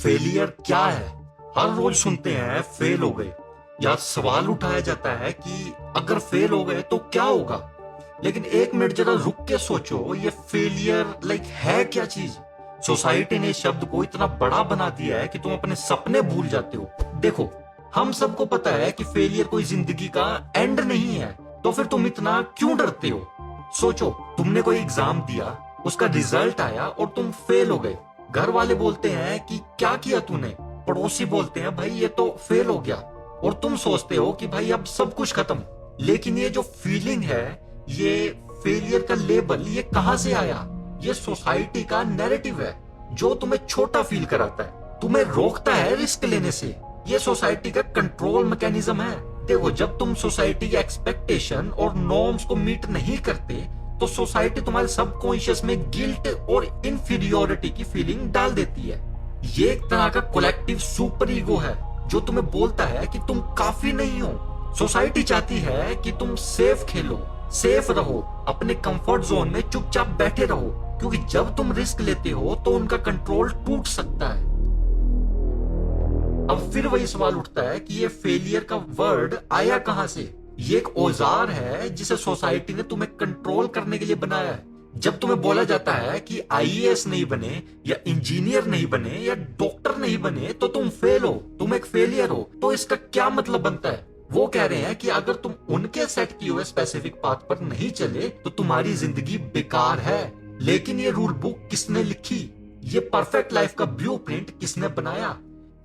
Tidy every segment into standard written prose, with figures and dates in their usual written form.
Failure क्या है? हर रोज सुनते हैं फेल हो गए, या सवाल उठाया जाता है कि अगर फेल हो गए तो क्या होगा। लेकिन एक मिनट जरा रुक के सोचो, ये फेलियर है क्या चीज? सोसाइटी ने इस शब्द को इतना बड़ा बना दिया है कि तुम अपने सपने भूल जाते हो। देखो, हम सबको पता है कि फेलियर कोई जिंदगी का एंड नहीं है, तो फिर तुम इतना क्यों डरते हो? सोचो, तुमने कोई एग्जाम दिया, उसका रिजल्ट आया और तुम फेल हो गए। घर वाले बोलते हैं कि क्या किया तूने, पड़ोसी बोलते हैं भाई ये तो फेल हो गया, और तुम सोचते हो कि भाई अब सब कुछ खत्म। लेकिन ये जो फीलिंग है, ये फेलियर का लेबल, ये कहां से आया? ये सोसाइटी का नैरेटिव है जो तुम्हें छोटा फील कराता है, तुम्हें रोकता है रिस्क लेने से। ये सोसाइटी का कंट्रोल मैकेनिज्म है। देखो, जब तुम सोसाइटी के एक्सपेक्टेशन और नॉर्म्स को मीट नहीं करते, तो सोसाइटी तुम्हारे सबकॉन्शियस में गिल्ट और इन्फीरियोरिटी की फीलिंग डाल देती है। ये एक तरह का कलेक्टिव सुपर ईगो है जो तुम्हें बोलता है कि तुम काफी नहीं हो। सोसाइटी चाहती है कि तुम सेफ खेलो, सेफ रहो, अपने कंफर्ट जोन में चुपचाप बैठे रहो, क्योंकि जब तुम रिस्क लेते हो तो उनका कंट्रोल टूट सकता है। अब फिर वही सवाल उठता है कि ये फेलियर का वर्ड आया कहां से? ये एक औजार है जिसे सोसाइटी ने तुम्हें कंट्रोल करने के लिए बनाया है। जब तुम्हें बोला जाता है कि आईएएस नहीं बने, या इंजीनियर नहीं बने, या डॉक्टर नहीं बने, तो तुम फेल हो, तुम एक फेलियर हो। तो इसका क्या मतलब बनता है? वो कह रहे हैं कि अगर तुम उनके सेट किए हुए स्पेसिफिक पाथ पर नहीं चले तो तुम्हारी जिंदगी बेकार है। लेकिन ये रूल बुक किसने लिखी? ये परफेक्ट लाइफ का ब्लूप्रिंट किसने बनाया?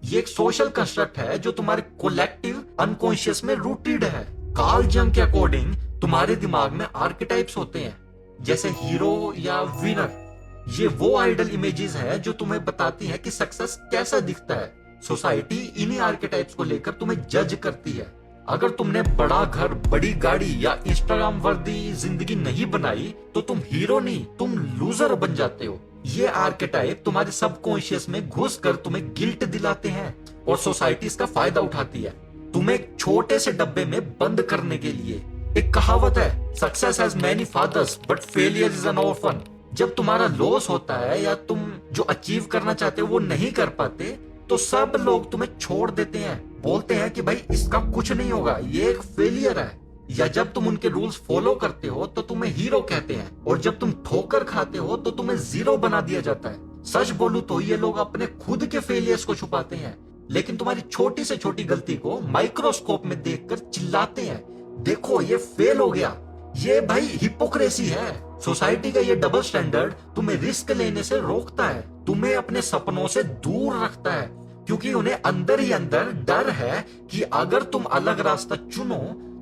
ये एक सोशल कंस्ट्रक्ट है जो तुम्हारे कोलेक्टिव अनकॉन्शियस में रूटेड है। कार्ल जंग के अकॉर्डिंग तुम्हारे दिमाग में आर्केटाइप्स होते हैं, जैसे हीरो या विनर। ये वो आइडल इमेजेस है जो तुम्हें बताती है कि सक्सेस कैसा दिखता है। सोसाइटी इन्हीं आर्केटाइप्स को लेकर तुम्हें जज करती है। अगर तुमने बड़ा घर, बड़ी गाड़ी या इंस्टाग्राम वर्दी जिंदगी नहीं बनाई, तो तुम हीरो नहीं, तुम लूजर बन जाते हो। ये आर्केटाइप तुम्हारे सबकॉन्शियस में घुसकर तुम्हें गिल्ट दिलाते हैं, और सोसाइटी इसका फायदा उठाती है तुम्हें एक छोटे से डब्बे में बंद करने के लिए। एक कहावत है, success has many fathers but failure is an orphan. जब तुम्हारा लॉस होता है या तुम जो अचीव करना चाहते हो वो नहीं कर पाते, तो सब लोग तुम्हें छोड़ देते हैं, बोलते हैं कि भाई इसका कुछ नहीं होगा, ये एक फेलियर है। या जब तुम उनके रूल्स फॉलो करते हो तो तुम्हें हीरो कहते हैं, और जब तुम ठोकर खाते हो तो तुम्हें जीरो बना दिया जाता है। सच बोलूं तो ये लोग अपने खुद के फेलियर्स को छुपाते हैं, लेकिन तुम्हारी छोटी से छोटी गलती को माइक्रोस्कोप में देखकर चिल्लाते हैं, देखो ये फेल हो गया। ये भाई हिपोक्रेसी है। सोसाइटी का ये डबल स्टैंडर्ड तुम्हें रिस्क लेने से रोकता है, तुम्हें अपने सपनों से दूर रखता है, क्योंकि उन्हें अंदर ही अंदर डर है कि अगर तुम अलग रास्ता चुनो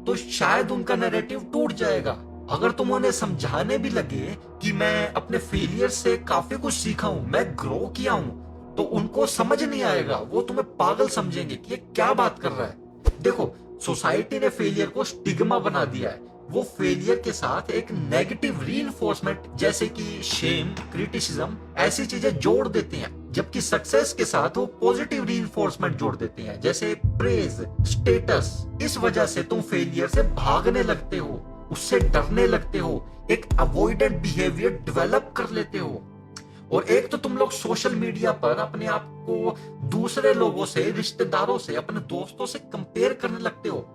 तो शायद उनका नैरेटिव टूट जाएगा। अगर तुम उन्हें समझाने भी लगे कि मैं अपने फेलियर से काफी कुछ सीखा हूं, मैं ग्रो किया हूं, तो उनको समझ नहीं आएगा। वो तुम्हें पागल समझेंगे कि ये क्या बात कर रहा है। देखो, सोसाइटी ने फेलियर को स्टिग्मा बना दिया है। वो फेलियर के साथ एक नेगेटिव रीइंफोर्समेंट जैसे कि शेम, क्रिटिसिज्म, ऐसी चीजें जोड़ देते हैं, जबकि सक्सेस के साथ वो पॉजिटिव रीइंफोर्समेंट जोड़ देते हैं, जैसे प्रेज, स्टेटस। इस वजह से तुम फेलियर से भागने लगते हो, उससे डरने लगते हो, एक अवॉइडेंट बिहेवियर डेवलप कर लेते हो। और एक तो तुम लोग सोशल मीडिया पर अपने आप को दूसरे लोगों से, रिश्तेदारों से, अपने दोस्तों से कंपेयर करने लगते हो।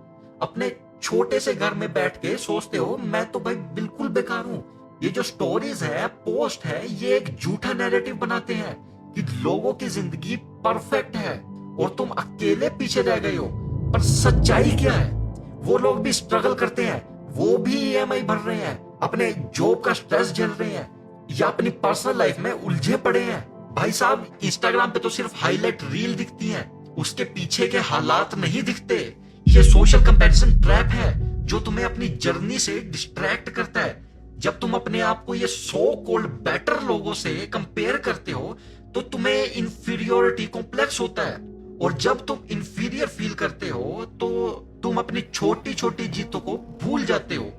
अपने छोटे से घर में बैठ के सोचते हो मैं तो भाई बिल्कुल बेकार हूं। ये जो स्टोरीज है, पोस्ट है, ये एक झूठा नैरेटिव बनाते हैं कि लोगों की जिंदगी परफेक्ट है और तुम अकेले पीछे रह गए हो। पर सच्चाई क्या है? वो लोग भी स्ट्रगल करते हैं, वो भी ईएमआई भर रहे हैं, अपने जॉब का स्ट्रेस झेल रहे हैं, या अपनी पर्सनल लाइफ में उलझे पड़े हैं। भाई साहब, इंस्टाग्राम पे तो सिर्फ हाईलाइट रील दिखती है, उसके पीछे के हालात नहीं दिखते। ये सोशल कंपैरिजन ट्रैप है जो तुम्हें अपनी जर्नी से डिस्ट्रैक्ट करता है। जब तुम अपने आप को ये सो कॉल्ड बेटर लोगों से कंपेयर करते हो तो तुम्हें इंफीरियोरिटी कॉम्प्लेक्स होता है, और जब तुम इंफीरियर फील करते हो तो तुम अपनी छोटी छोटी जीतों को भूल जाते हो।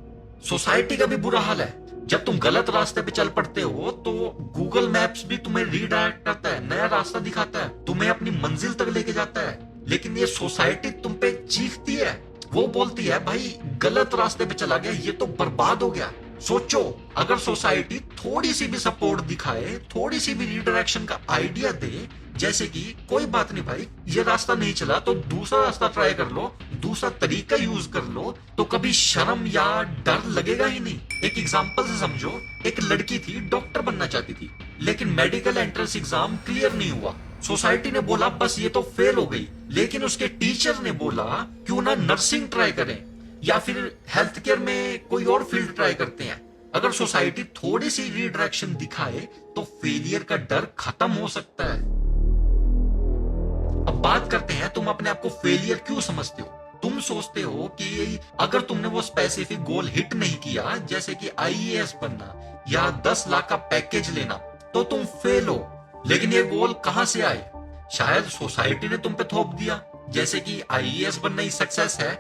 सोसाइटी का भी बुरा हाल है। जब तुम गलत रास्ते पे चल पड़ते हो तो गूगल मैप्स भी तुम्हें रीडायरेक्ट करता है, नया रास्ता दिखाता है, तुम्हें अपनी मंजिल तक लेके जाता है। लेकिन ये सोसाइटी तुम पे चीखती है, वो बोलती है भाई गलत रास्ते पे चला गया, ये तो बर्बाद हो गया। सोचो, अगर सोसाइटी थोड़ी सी भी सपोर्ट दिखाए, थोड़ी सी भी रीडायरेक्शन का आइडिया दे, जैसे कि कोई बात नहीं भाई, ये रास्ता नहीं चला तो दूसरा रास्ता ट्राई कर लो, दूसरा तरीका यूज कर लो, तो कभी शर्म या डर लगेगा ही नहीं। एक एग्जांपल से समझो, एक लड़की थी, डॉक्टर बनना चाहती थी, लेकिन मेडिकल एंट्रेंस एग्जाम क्लियर नहीं हुआ। सोसाइटी ने बोला बस ये तो फेल हो गई, लेकिन उसके टीचर ने बोला क्यों ना नर्सिंग ट्राई करें या फिर हेल्थ केयर में कोई और फील्ड ट्राई करते हैं। अगर सोसाइटी थोड़ी सी रीडायरेक्शन दिखाए तो फेलियर का डर खत्म हो सकता है। अब बात करते हैं, तुम अपने आप को फेलियर क्यों समझते हो? तुम सोचते हो कि अगर तुमने वो स्पेसिफिक गोल हिट नहीं किया, जैसे कि आईएएस बनना या 10 लाख का पैकेज लेना, तो तुम फेल हो। लेकिन ये गोल कहां से आए? शायद सोसाइटी ने तुम पे थोप दिया, जैसे कि आईएएस बनना ही सक्सेस है,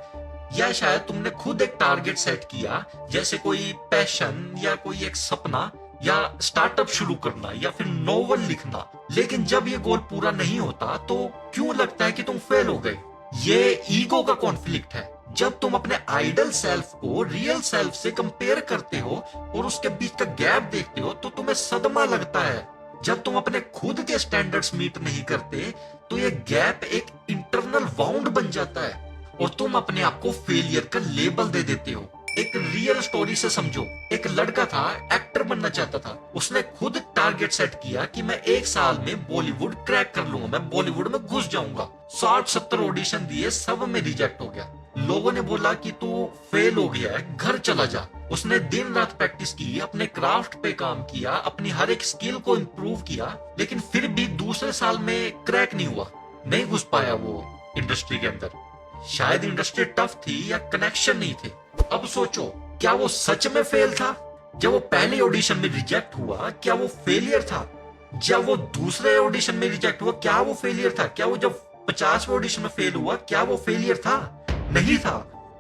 या शायद तुमने खुद एक टारगेट सेट किया, जैसे कोई पैशन या कोई एक सपना या स्टार्टअप शुरू करना या फिर नोवेल लिखना। लेकिन जब ये गोल पूरा नहीं होता तो क्यों लगता है कि तुम फेल हो गए? ये ईगो का कॉन्फ्लिक्ट है। जब तुम अपने आइडल सेल्फ को रियल सेल्फ से कंपेयर करते हो और उसके बीच का गैप देखते हो तो तुम्हें सदमा लगता है। जब तुम अपने खुद के स्टैंडर्ड्स मीट नहीं करते तो ये गैप एक इंटरनल वाउंड बन जाता है और तुम अपने आप को फेलियर का लेबल दे देते हो। एक रियल स्टोरी से समझो, एक लड़का था, एक्टर बनना चाहता था। उसने खुद टारगेट सेट किया कि मैं 1 साल में बॉलीवुड क्रैक कर लूंगा, मैं बॉलीवुड में घुस जाऊंगा। 60-70 ऑडिशन दिए, सब में रिजेक्ट हो गया। लोगों ने बोला कि तू फेल हो गया है, घर चला जा। उसने दिन रात प्रैक्टिस की, अपने क्राफ्ट पे काम किया, अपनी हर एक स्किल को इम्प्रूव किया, लेकिन फिर भी दूसरे साल में क्रैक नहीं हुआ, नहीं घुस पाया वो इंडस्ट्री के अंदर। शायद इंडस्ट्री टफ थी या कनेक्शन नहीं थे। अब सोचो, क्या वो सच में फेल था? जब वो पहले ऑडिशन में रिजेक्ट हुआ, क्या वो फेलियर था? जब वो दूसरे ऑडिशन में रिजेक्ट हुआ, क्या वो फेलियर था? क्या वो जब 50वें ऑडिशन में फेल हुआ, क्या वो फेलियर था? नहीं था,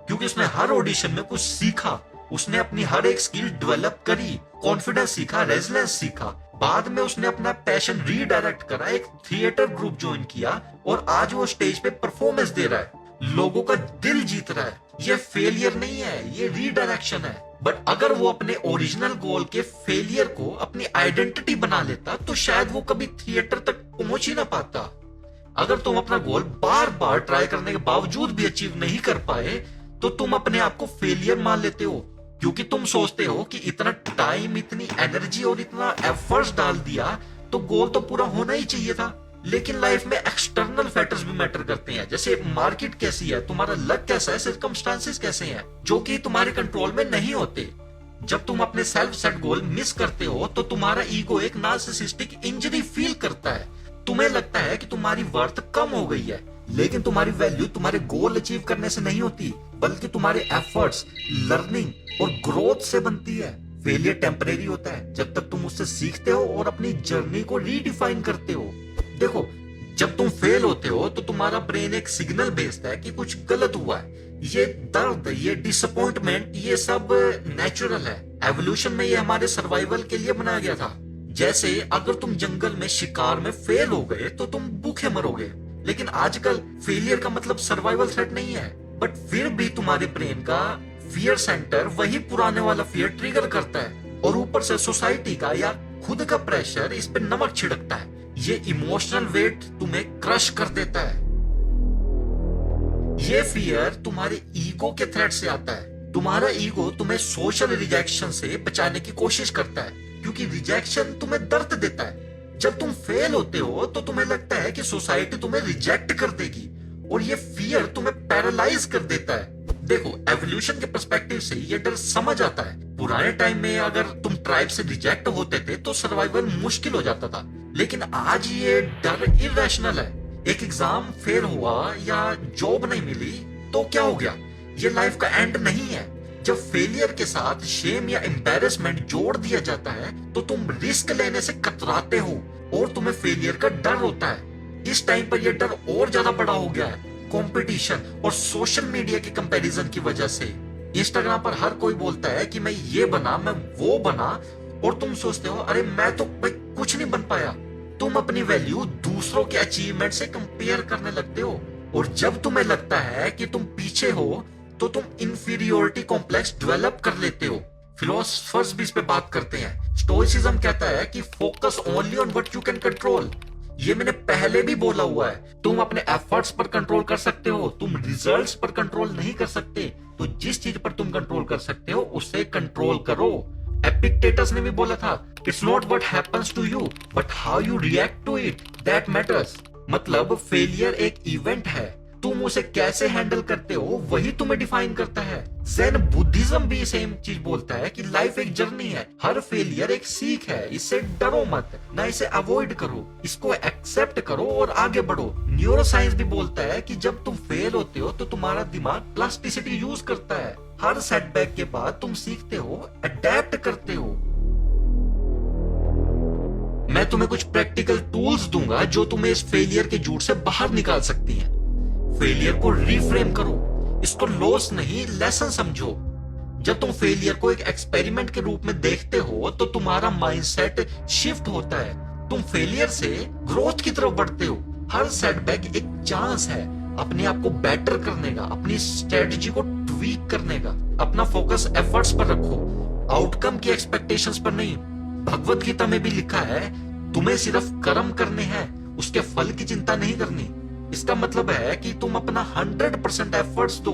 क्योंकि उसने हर ऑडिशन में कुछ सीखा। उसने अपनी हर एक स्किल डेवलप करी, कॉन्फिडेंस सीखा, रेजिलियंस सीखा। बाद में उसने अपना पैशन रीडायरेक्ट करा, एक थिएटर ग्रुप ज्वाइन किया और आज वो स्टेज पे परफॉर्मेंस दे रहा है, लोगों का दिल जीत रहा है। ये फेलियर नहीं है, ये रीडायरेक्शन है। बट अगर वो अपने ओरिजिनल गोल के फेलियर को अपनी आइडेंटिटी बना लेता तो शायद वो कभी थिएटर तक पहुंच ही ना पाता। अगर तुम अपना गोल बार बार ट्राई करने के बावजूद भी अचीव नहीं कर पाए तो तुम अपने आप को फेलियर मान लेते हो, क्योंकि तुम सोचते हो कि इतना टाइम, इतनी एनर्जी और इतना एफर्ट्स डाल दिया तो गोल तो पूरा होना ही चाहिए था। लेकिन लाइफ में एक्सटर्नल फैक्टर्स भी मैटर करते हैं, जैसे मार्केट कैसी है, तुम्हारा लक कैसा है, सर्कमस्टांसेस कैसे हैं, जो कि तुम्हारे कंट्रोल में नहीं होते। जब तुम अपने सेल्फ सेट गोल मिस करते हो तो तुम्हारा ईगो एक नार्सिसिस्टिक इंजरी फील करता है। तुम्हें लगता है कि तुम्हारी वर्थ कम हो गई है, लेकिन तुम्हारी वैल्यू तुम्हारे गोल अचीव करने से नहीं होती, बल्कि तुम्हारे एफर्ट्स, लर्निंग और ग्रोथ से बनती है। फेलियर टेम्परेरी होता है जब तक तुम उससे सीखते हो और अपनी जर्नी को रीडिफाइन करते हो। देखो, जब तुम फेल होते हो तो तुम्हारा ब्रेन एक सिग्नल भेजता है कि कुछ गलत हुआ है। ये दर्द, ये डिसअपॉइंटमेंट, ये सब नेचुरल है। एवोल्यूशन में ये हमारे सर्वाइवल के लिए बनाया गया था। जैसे अगर तुम जंगल में शिकार में फेल हो गए तो तुम भूखे मरोगे, लेकिन आजकल फेलियर का मतलब सर्वाइवल थ्रेट नहीं है। बट फिर भी तुम्हारे ब्रेन का फियर सेंटर वही पुराने वाला फियर ट्रिगर करता है, और ऊपर से सोसाइटी का या खुद का प्रेशर इस पे नमक छिड़कता है। ये इमोशनल वेट तुम्हें क्रश कर देता है। ये फियर तुम्हारे ईगो के थ्रेट से आता है। तुम्हारा ईगो तुम्हें सोशल रिजेक्शन से बचाने की कोशिश करता है, क्योंकि रिजेक्शन तुम्हें दर्द देता है। जब तुम फेल होते हो तो तुम्हें लगता है कि सोसाइटी तुम्हें रिजेक्ट कर देगी, और ये फियर तुम्हें पैरालाइज कर देता है। देखो, एवोल्यूशन के पर्सपेक्टिव से ये डर समझ आता है। पुराने टाइम में अगर तुम ट्राइब से रिजेक्ट होते थे तो सर्वाइवल मुश्किल हो जाता था, लेकिन आज ये डर इरेशनल है। एक एग्जाम फेल हुआ या जॉब नहीं मिली तो क्या हो गया, ये लाइफ का एंड नहीं है। जब फेलियर के साथ शेम या एम्बैरेसमेंट जोड़ दिया जाता है तो तुम रिस्क लेने से कतराते हो और तुम्हें फेलियर का डर होता है। इस टाइम पर यह डर और ज्यादा बड़ा हो गया है, कंपटीशन और सोशल मीडिया के कंपैरिजन की वजह से। इंस्टाग्राम पर हर कोई बोलता है कि मैं ये बना, मैं वो बना, और तुम सोचते हो अरे मैं तो भाई कुछ नहीं बन पाया। तुम अपनी वैल्यू दूसरों के अचीवमेंट से कंपेयर करने लगते हो, और जब तुम्हें लगता है कि तुम पीछे हो तो तुम इंफीरियोरिटी कॉम्प्लेक्स डेवलप कर लेते हो। फिलोसफर्स भी इस पे बात करते हैं। स्टोइसिज्म कहता है कि focus only on what you can control. ये मैंने पहले भी बोला हुआ है, तुम अपने एफर्ट्स पर कंट्रोल कर सकते हो, तुम रिजल्ट्स पर कंट्रोल नहीं कर सकते। तो जिस चीज पर तुम कंट्रोल कर सकते हो उसे कंट्रोल करो। एपिक्टेटस ने भी बोला था, it's not what happens to you but how you react to it that matters. मतलब फेलियर एक इवेंट है, तुम उसे कैसे हैंडल करते हो वही तुम्हें डिफाइन करता है। ज़ेन बुद्धिज्म भी सेम चीज बोलता है कि लाइफ एक जर्नी है, हर फेलियर एक सीख है, इससे डरो मत, ना इसे अवॉइड करो, इसको एक्सेप्ट करो और आगे बढ़ो। न्यूरो साइंस भी बोलता है कि जब तुम फेल होते हो तो तुम्हारा दिमाग प्लास्टिसिटी यूज करता है, हर सेटबैक के बाद तुम सीखते हो, अडेप्ट करते हो। मैं तुम्हें कुछ प्रैक्टिकल टूल्स दूंगा जो तुम्हें इस फेलियर के जूट से बाहर निकाल सकती हैं। फेलियर को रिफ्रेम करो, इसको लॉस नहीं लेसन समझो। जब तुम फेलियर को एक एक्सपेरिमेंट के रूप में देखते हो तो तुम्हारा माइंडसेट शिफ्ट होता है, तुम फेलियर से ग्रोथ की तरफ बढ़ते हो। हर सेटबैक एक चांस है अपने आप को बेटर करने का, अपनी स्ट्रेटजी को ट्वीक करने का। अपना फोकस एफर्ट्स पर रखो, आउटकम की एक्सपेक्टेशंस पर नहीं। भगवत गीता में भी लिखा है, तुम्हें सिर्फ कर्म करने हैं, उसके फल की चिंता नहीं करनी। इसका मतलब है कि तुम अपना 100% एफर्ट्स दो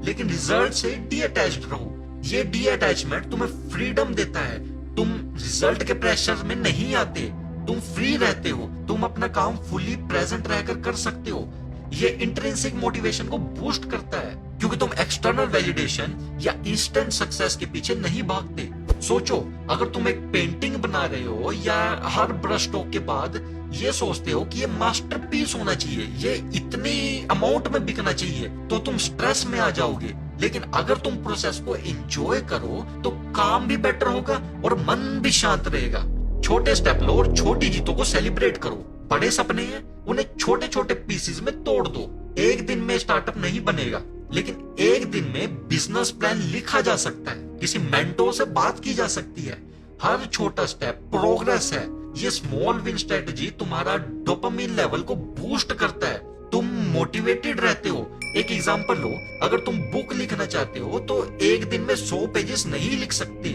लेकिन रिजल्ट से डीअटैच्ड रहो। ये डीअटैचमेंट तुम्हें फ्रीडम देता है, तुम रिजल्ट के प्रेशर में नहीं आते, तुम फ्री रहते हो, तुम अपना काम फुली प्रेजेंट रहकर कर सकते हो। ये इंट्रिंसिक मोटिवेशन को बूस्ट करता है क्योंकि तुम एक्सटर्नल वैलिडेशन या इंस्टेंट सक्सेस के पीछे नहीं भागते। सोचो, अगर तुम एक पेंटिंग बना रहे हो या हर ब्रश स्ट्रोक के बाद ये सोचते हो कि ये मास्टरपीस होना चाहिए, ये इतनी अमाउंट में बिकना चाहिए, तो तुम स्ट्रेस में आ जाओगे। लेकिन अगर तुम प्रोसेस को एंजॉय करो तो काम भी बेटर होगा और मन भी शांत रहेगा। छोटे स्टेप लो और छोटी जीतों को सेलिब्रेट करो। बड़े सपने हैं, उन्हें छोटे छोटे पीसेस में तोड़ दो। एक दिन में स्टार्टअप नहीं बनेगा लेकिन एक दिन में बिजनेस प्लान लिखा जा सकता है, किसी मेंटोर से बात की जा सकती है। हर छोटा स्टेप प्रोग्रेस है। ये स्मॉल विन स्ट्रेटजी तुम्हारा डोपामिन लेवल को बूस्ट करता है, तुम मोटिवेटेड रहते हो। एक एग्जांपल लो, अगर तुम बुक लिखना चाहते हो तो एक दिन में 100 पेजेस नहीं लिख सकते,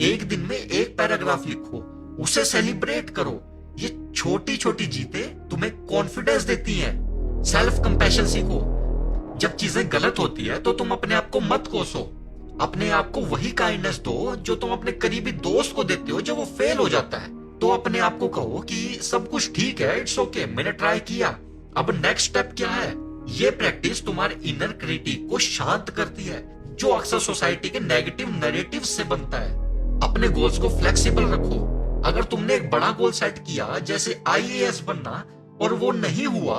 एक दिन में एक पैराग्राफ लिखो, उसे सेलिब्रेट करो। ये छोटी छोटी जीतें तुम्हें कॉन्फिडेंस देती हैं। सेल्फ कंपैशन सीखो, जब चीजें गलत होती है तो तुम अपने आप को मत कोसो, अपने आप को वही काइंडनेस दो जो तुम अपने करीबी दोस्त को देते हो जब वो फेल हो जाता है। तो अपने आप को कहो कि सब कुछ ठीक है, इट्स ओके, मैंने ट्राई किया, अब नेक्स्ट स्टेप क्या है। ये प्रैक्टिस तुम्हारे इनर क्रिटिक को शांत करती है जो अक्सर सोसाइटी के नेगेटिव नैरेटिव से बनता है। अपने गोल्स को फ्लेक्सिबल रखो। अगर तुमने एक बड़ा गोल सेट किया जैसे आईएएस बनना और वो नहीं हुआ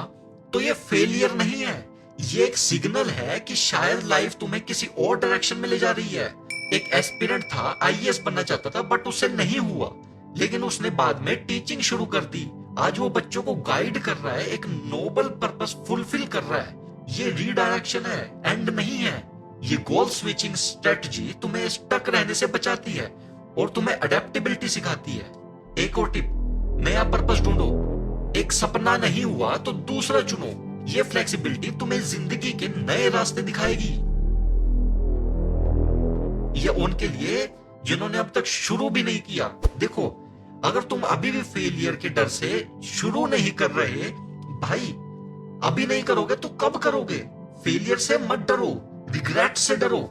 तो ये फेलियर नहीं है, ये एक सिग्नल है कि शायद लाइफ तुम्हें किसी और डायरेक्शन में ले जा रही है। एक एस्पिरेंट था, आईएएस बनना चाहता था बट उससे नहीं हुआ, लेकिन उसने बाद में टीचिंग शुरू कर दी। आज वो बच्चों को गाइड कर रहा है, एक नोबल पर्पस फुलफिल कर रहा है। ये रीडायरेक्शन है, एंड नहीं है। ये गोल स्विचिंग स्ट्रेटजी तुम्हें स्टक रहने से बचाती है और तुम्हें अडेप्टेबिलिटी सिखाती है। एक और टिप, नया पर्पस ढूंढो। एक सपना नहीं हुआ तो दूसरा चुनो। ये फ्लेक्सिबिलिटी तुम्हें जिंदगी के नए रास्ते दिखाएगी। ये उनके लिए जिन्होंने अब तक शुरू भी नहीं किया। देखो, अगर तुम अभी भी फेलियर के डर से शुरू नहीं कर रहे, भाई अभी नहीं करोगे तो कब करोगे। फेलियर से मत डरो, रिग्रेट से डरो।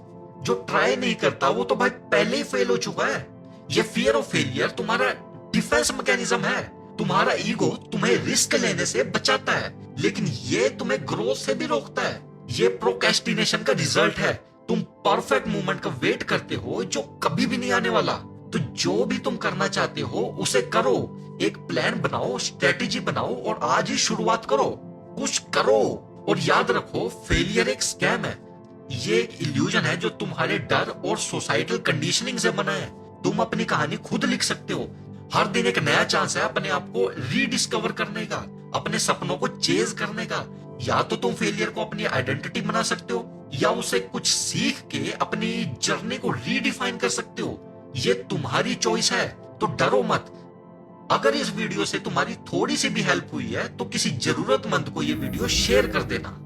जो ट्राई नहीं करता वो तो भाई पहले ही फेल हो चुका है। ये फियर ऑफ फेलियर तुम्हारा डिफेंस मैकेनिज्म है। तुम्हारा ईगो तुम्हें रिस्क लेने से बचाता है लेकिन ये तुम्हें ग्रोथ से भी रोकता है। ये प्रोक्रेस्टिनेशन का रिजल्ट है। तुम परफेक्ट मूवमेंट का वेट करते हो जो कभी भी नहीं आने वाला। तो जो भी तुम करना चाहते हो उसे करो, एक प्लान बनाओ, स्ट्रेटेजी बनाओ और आज ही शुरुआत करो। कुछ करो और याद रखो, फेलियर एक स्कैम है। ये एक इल्यूजन है जो तुम्हारे डर और सोसाइटल कंडीशनिंग से बना है। तुम अपनी कहानी खुद लिख सकते हो। हर दिन एक नया चांस है अपने आप को रीडिस्कवर करने का, अपने सपनों को चेज करने का। या तो तुम फेलियर को अपनी आइडेंटिटी बना सकते हो या उसे कुछ सीख के अपनी जर्नी को रीडिफाइन कर सकते हो। ये तुम्हारी चॉइस है, तो डरो मत। अगर इस वीडियो से तुम्हारी थोड़ी सी भी हेल्प हुई है तो किसी जरूरतमंद को ये वीडियो शेयर कर देना।